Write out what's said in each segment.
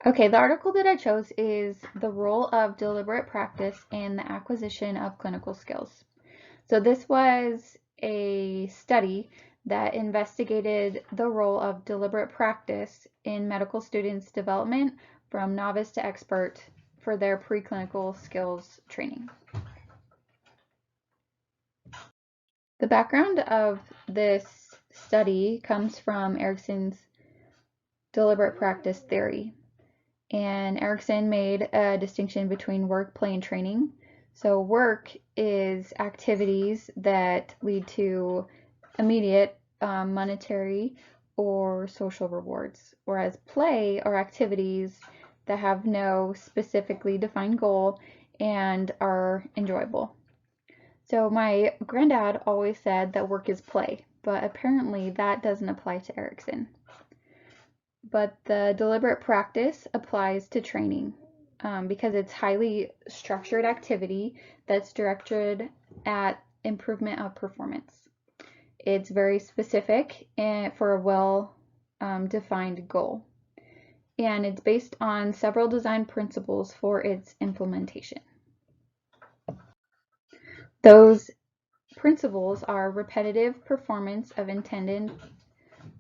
Okay, the article that I chose is The Role of Deliberate Practice in the Acquisition of Clinical Skills. So this was a study that investigated the role of deliberate practice in medical students' development from novice to expert for their preclinical skills training. The background of this study comes from Erikson's deliberate practice theory. And Erikson made a distinction between work, play, and training. So work is activities that lead to immediate monetary or social rewards, whereas play are activities that have no specifically defined goal and are enjoyable. So my granddad always said that work is play, but apparently that doesn't apply to Erikson. But the deliberate practice applies to training because it's highly structured activity that's directed at improvement of performance. It's very specific and for a well defined goal. And it's based on several design principles for its implementation. Those principles are repetitive performance of intended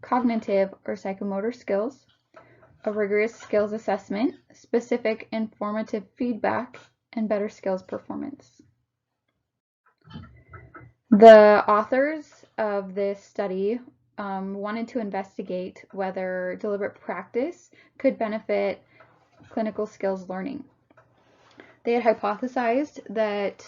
cognitive or psychomotor skills, a rigorous skills assessment, specific informative feedback, and better skills performance. The authors of this study wanted to investigate whether deliberate practice could benefit clinical skills learning. They had hypothesized that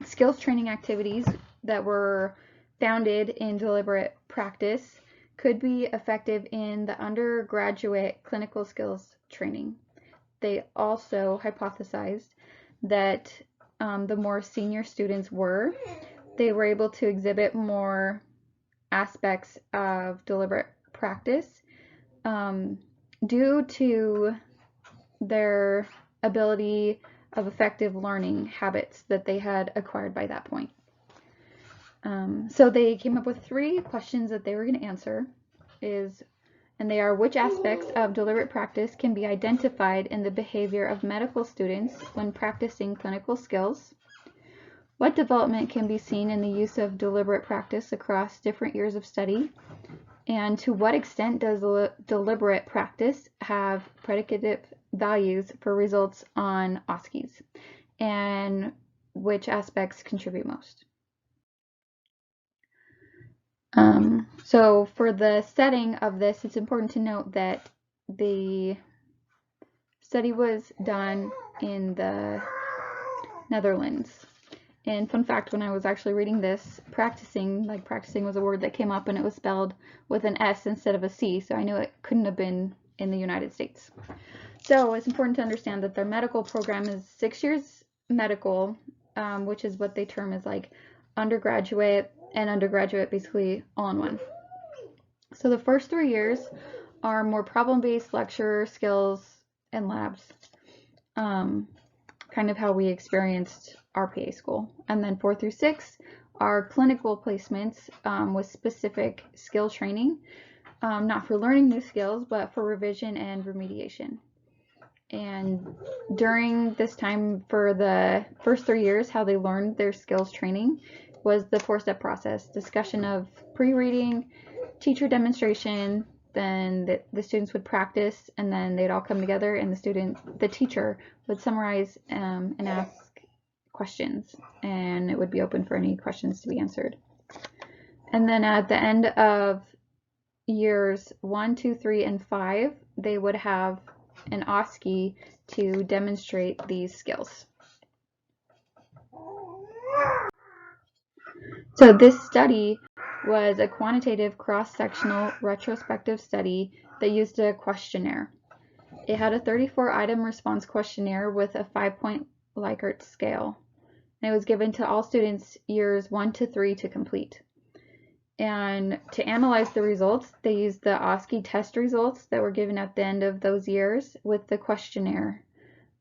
skills training activities that were founded in deliberate practice could be effective in the undergraduate clinical skills training. They also hypothesized that the more senior students were, they were able to exhibit more aspects of deliberate practice due to their ability of effective learning habits that they had acquired by that point. So they came up with 3 questions that they were going to answer, and they are: which aspects of deliberate practice can be identified in the behavior of medical students when practicing clinical skills? What development can be seen in the use of deliberate practice across different years of study? And to what extent does deliberate practice have predicative values for results on OSCEs? And which aspects contribute most? So for the setting of this, it's important to note that the study was done in the Netherlands. And fun fact, when I was actually reading this, practicing was a word that came up and it was spelled with an S instead of a C, so I knew it couldn't have been in the United States. So it's important to understand that their medical program is 6 years medical, which is what they term as like undergraduate and undergraduate basically all in one. So the first 3 years are more problem-based lecture skills and labs, kind of how we experienced RPA school. And then 4 through 6 are clinical placements with specific skill training, not for learning new skills, but for revision and remediation. And during this time for the first 3 years, how they learned their skills training was the 4-step process: discussion of pre-reading, teacher demonstration, then the students would practice, and then they'd all come together and the teacher would summarize and ask questions, and it would be open for any questions to be answered. And then at the end of years 1, 2, 3, and 5, they would have an OSCE to demonstrate these skills. So this study was a quantitative cross-sectional retrospective study that used a questionnaire. It had a 34-item response questionnaire with a 5-point Likert scale. And it was given to all students years 1 to 3 to complete. And to analyze the results, they used the OSCE test results that were given at the end of those years with the questionnaire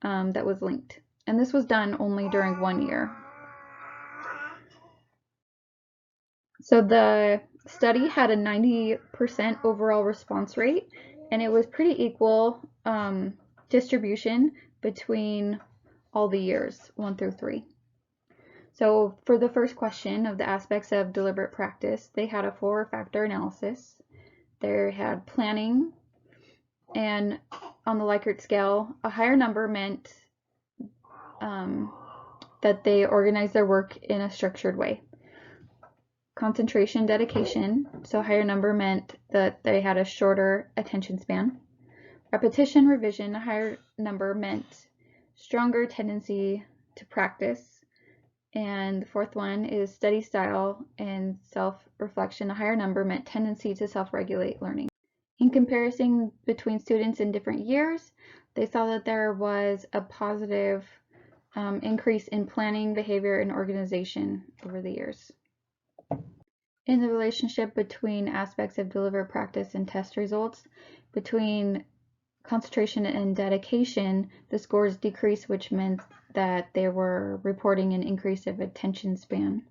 that was linked. And this was done only during 1 year. So the study had a 90% overall response rate, and it was pretty equal distribution between all the years, 1 through 3. So for the first question of the aspects of deliberate practice, they had a 4-factor analysis. They had planning, and on the Likert scale, a higher number meant that they organized their work in a structured way. Concentration, dedication, so a higher number meant that they had a shorter attention span. Repetition, revision, a higher number meant stronger tendency to practice. And the fourth one is study style and self-reflection. A higher number meant tendency to self-regulate learning. In comparison between students in different years, they saw that there was a positive increase in planning, behavior, and organization over the years. In the relationship between aspects of deliberate practice and test results, between concentration and dedication, the scores decreased, which meant that they were reporting an increase of attention span.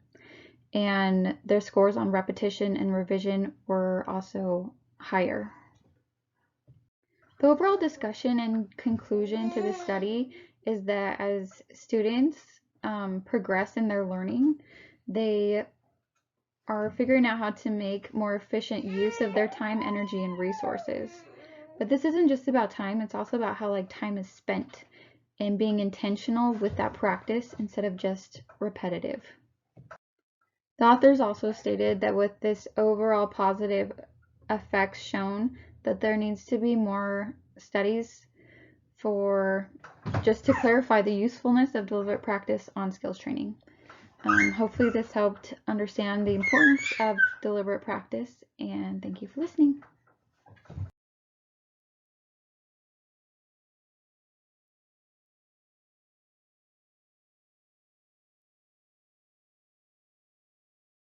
And their scores on repetition and revision were also higher. The overall discussion and conclusion to this study is that as students progress in their learning, they are figuring out how to make more efficient use of their time, energy, and resources. But this isn't just about time, it's also about how time is spent and being intentional with that practice instead of just repetitive. The authors also stated that with this overall positive effects shown, that there needs to be more studies just to clarify the usefulness of deliberate practice on skills training. Hopefully this helped understand the importance of deliberate practice, and thank you for listening.